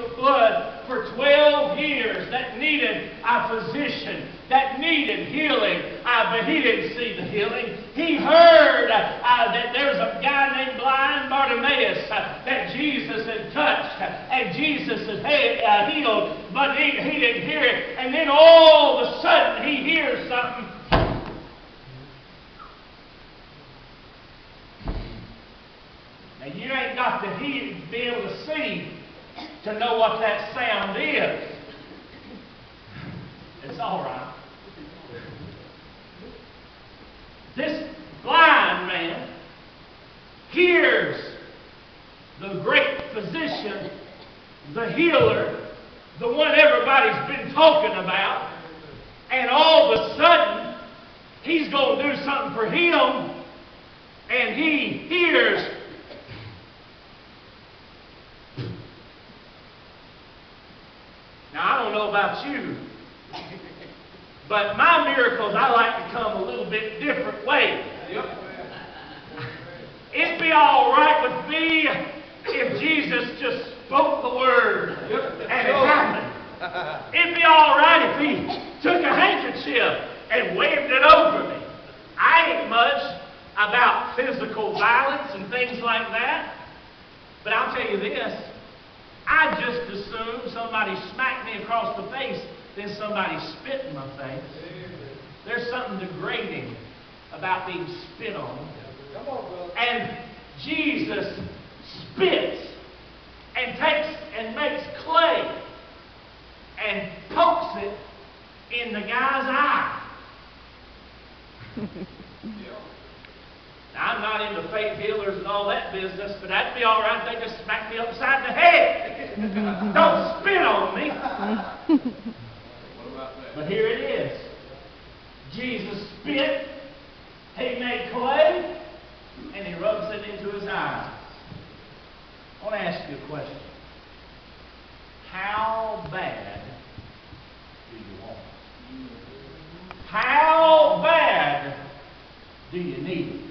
of blood for 12 years that needed a physician, that needed healing. But he didn't see the healing. He heard that there's a guy named blind Bartimaeus that Jesus had touched, and Jesus had healed, but he didn't hear it. And then all of a sudden he hears something. Now, you ain't got to be able to see to know what that sound is. It's all right. This blind man hears the great physician, the healer, the one everybody's been talking about, and all of a sudden, he's going to do something for him, and he hears. Now, I don't know about you, but my miracles, I like to come a little bit different way. It'd be all right with me if Jesus just spoke the word and it happened. It'd be all right if he took a handkerchief and waved it over me. I ain't much about physical violence and things like that, but I'll tell you this. I just assume somebody smacked me across the face than somebody spit in my face. There's something degrading about being spit on. Come on, brother. And Jesus spits and takes and makes clay and pokes it in the guy's eye. Now, I'm not into faith healers and all that business, but that'd be all right if they just smacked me upside the head. Don't spit on me. But here it is. Jesus spit, he made clay, and he rubs it into his eyes. I want to ask you a question. How bad do you want it? How bad do you need it?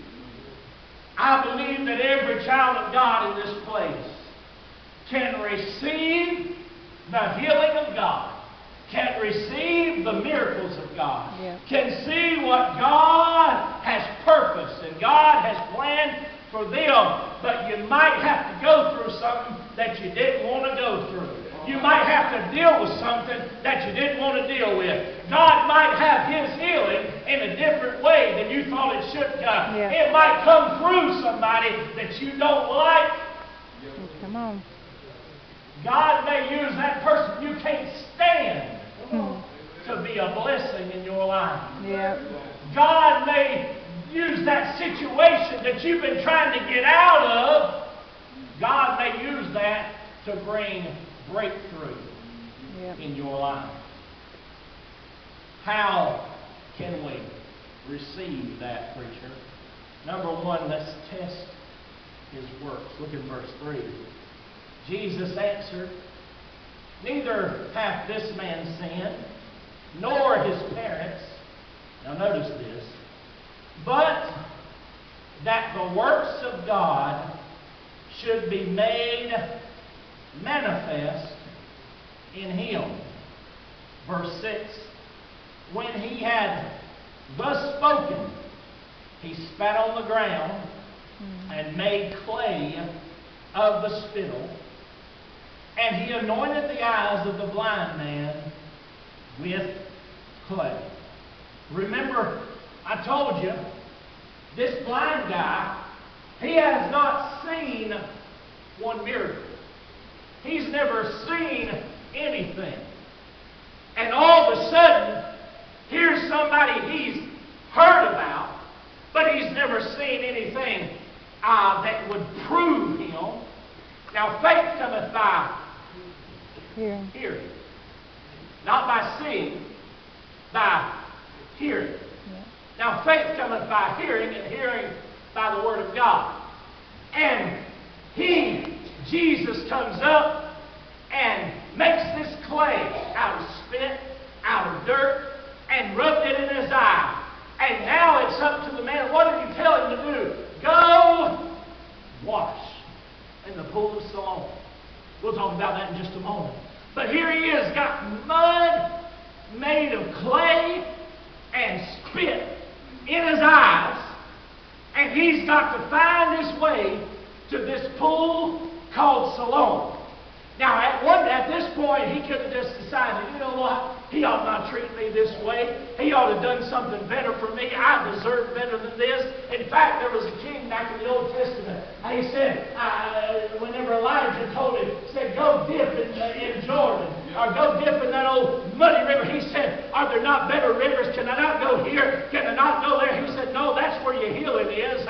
I believe that every child of God in this place can receive the healing of God, can receive the miracles of God, can see what God has purposed and God has planned for them. But you might have to go through something that you didn't want to go through. You might have to deal with something that you didn't want to deal with. God might have His healing in a different way than you thought it should come. It might come through somebody that you don't like. Come on. God may use that person you can't stand to be a blessing in your life. God may use that situation that you've been trying to get out of. God may use that to bring breakthrough in your life. How can we receive that, preacher? Number one, let's test His works. Look at verse 3. Jesus answered, "Neither hath this man sinned, nor his parents." Now notice this. "But that the works of God should be made manifest in him." Verse 6. "When he had thus spoken, he spat on the ground and made clay of the spittle, and he anointed the eyes of the blind man with clay." Remember, I told you, this blind guy, he has not seen one miracle. He's never seen anything. And all of a sudden, here's somebody he's heard about, but he's never seen anything that would prove him. Now, faith cometh by hearing. Not by seeing, by hearing. Now, faith cometh by hearing, and hearing by the Word of God. And Jesus comes up and makes this clay out of spit, out of dirt, and rubbed it in his eye. And now it's up to the man. What did he tell him to do? Go wash in the pool of Siloam. We'll talk about that in just a Siloam. But here he is, got mud made of clay and spit in his eyes, and he's got to find his way to this pool called Siloam. Now, at this point, he could have just decided, you know what? He ought not treat me this way. He ought to have done something better for me. I deserve better than this. In fact, there was a king back in the Old Testament. And he said, whenever Elijah told him, said, go dip in Jordan, or go dip in that old muddy river. He said, are there not better rivers? Can I not go here? Can I not go there? He said, no, that's where your healing is.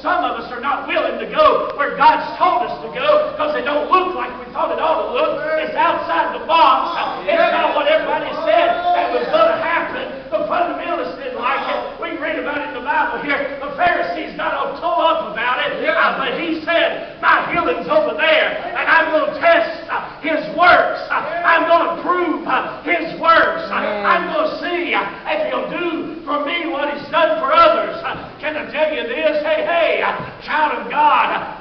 Some of us are not willing to go where God's told us to go because they don't look like we thought it ought to look. It's outside the box. It's not what everybody said that was going to happen. The fundamentalists didn't like it. We can read about it in the Bible here. The Pharisees got all tore up about it. But he said, my healing's over there, and I'm going to test his works. I'm going to prove his works. I'm going to see if he'll do for me what he's done for others. Can I tell you this? Hey, child of God,